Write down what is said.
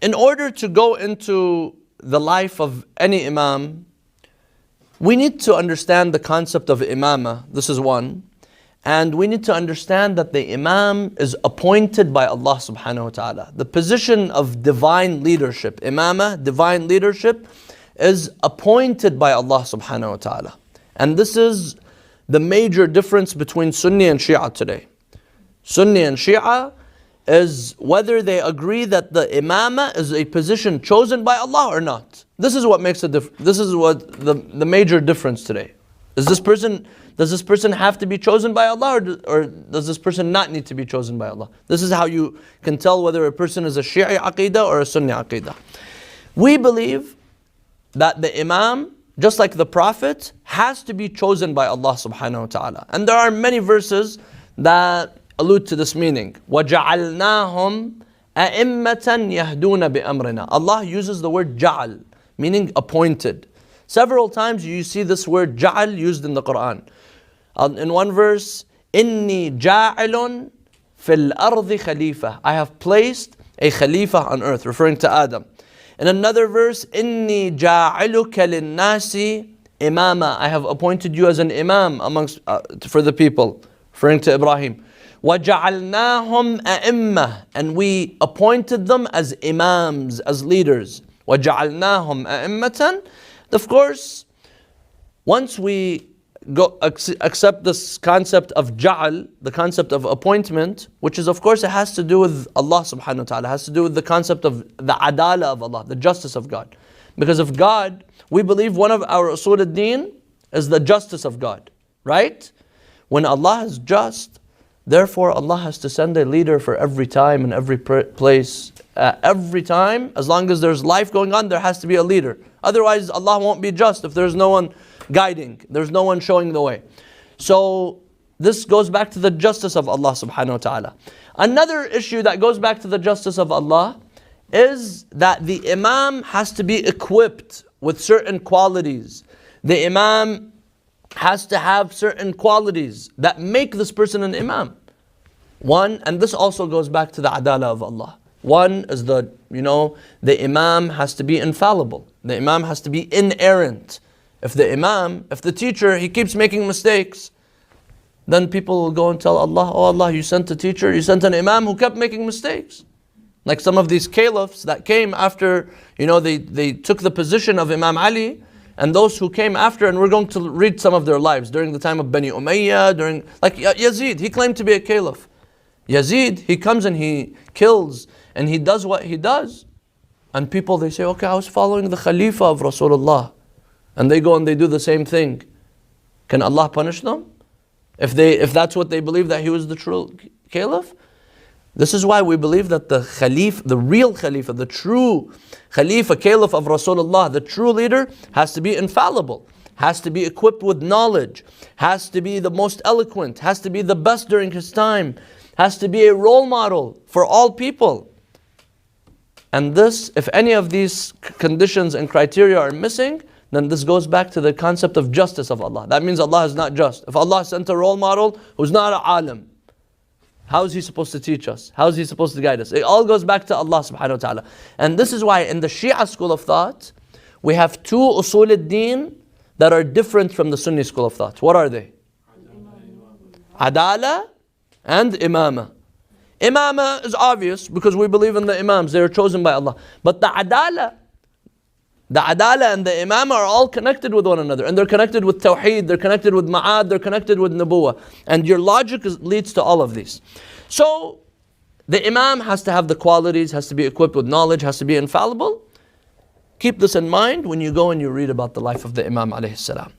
in order to go into the life of any imam, we need to understand the concept of imamah. This is one. And we need to understand that the imam is appointed by Allah subhanahu wa ta'ala. The position of divine leadership, imamah, divine leadership, is appointed by Allah subhanahu wa ta'ala. And this is the major difference between Sunni and Shia today. Sunni and Shia is whether they agree that the imamah is a position chosen by Allah or not. This is what makes a difference. This is what the major difference today. Does this person have to be chosen by Allah, or does this person not need to be chosen by Allah? This is how you can tell whether a person is a Shi'i aqidah or a Sunni aqidah. We believe that the imam, just like the Prophet, has to be chosen by Allah subhanahu wa ta'ala. And there are many verses that allude to this meaning. وَجَعَلْنَاهُمْ أَئِمَّةً يَهْدُونَ بِأَمْرِنَا. Allah uses the word ja'al, meaning appointed. Several times you see this word ja'al used in the Quran. In one verse, إِنِّي جَاعِلٌ فِي الْأَرْضِ خَلِيفَةً. I have placed a khalifa on earth, referring to Adam. In another verse, إِنِّي جَاعِلُكَ لِلنَّاسِ إِمَامًا. I have appointed you as an imam for the people, referring to Ibrahim. وَجَعَلْنَاهُمْ أَئِمَّةً. And we appointed them as imams, as leaders. وَجَعَلْنَاهُمْ أَئِمَّةً. Of course, once we accept this concept of ja'al, the concept of appointment, which is, of course, it has to do with Allah subhanahu wa ta'ala, has to do with the concept of the adala of Allah, the justice of God. Because of God, we believe one of our usul al-deen is the justice of God, right? When Allah is just, therefore Allah has to send a leader for every time and every place. Every time, as long as there's life going on, there has to be a leader. Otherwise, Allah won't be just if there's no one guiding, there's no one showing the way. So this goes back to the justice of Allah subhanahu wa ta'ala. Another issue that goes back to the justice of Allah is that the imam has to be equipped with certain qualities. The imam has to have certain qualities that make this person an imam. One, and this also goes back to the adala of Allah. One is the imam has to be infallible. The imam has to be inerrant. If the teacher, he keeps making mistakes, then people will go and tell Allah, oh Allah, you sent a teacher, you sent an imam who kept making mistakes. Like some of these caliphs that came after, they took the position of Imam Ali, and those who came after, and we're going to read some of their lives during the time of Bani Umayyah, like Yazid, he claimed to be a caliph. Yazid, he comes and he kills, and he does what he does. And people, they say, okay, I was following the Khalifa of Rasulullah. And they go and they do the same thing. Can Allah punish them? If that's what they believe, that he was the true caliph? This is why we believe that the Khalif, the real Khalifa, the true Khalifa, caliph of Rasulullah, the true leader, has to be infallible, has to be equipped with knowledge, has to be the most eloquent, has to be the best during his time, has to be a role model for all people. And this, if any of these conditions and criteria are missing, then this goes back to the concept of justice of Allah. That means Allah is not just. If Allah sent a role model who's not an alim, how is he supposed to teach us? How is he supposed to guide us? It all goes back to Allah subhanahu wa ta'ala. And this is why in the Shia school of thought, we have two usul al-deen that are different from the Sunni school of thought. What are they? Adala and imama. Imama is obvious because we believe in the imams. They are chosen by Allah. But the adala and the imama are all connected with one another. And they're connected with tawheed, they're connected with ma'ad, they're connected with nubuwah. And your logic leads to all of these. So, the imam has to have the qualities, has to be equipped with knowledge, has to be infallible. Keep this in mind when you go and you read about the life of the Imam alayhi salam.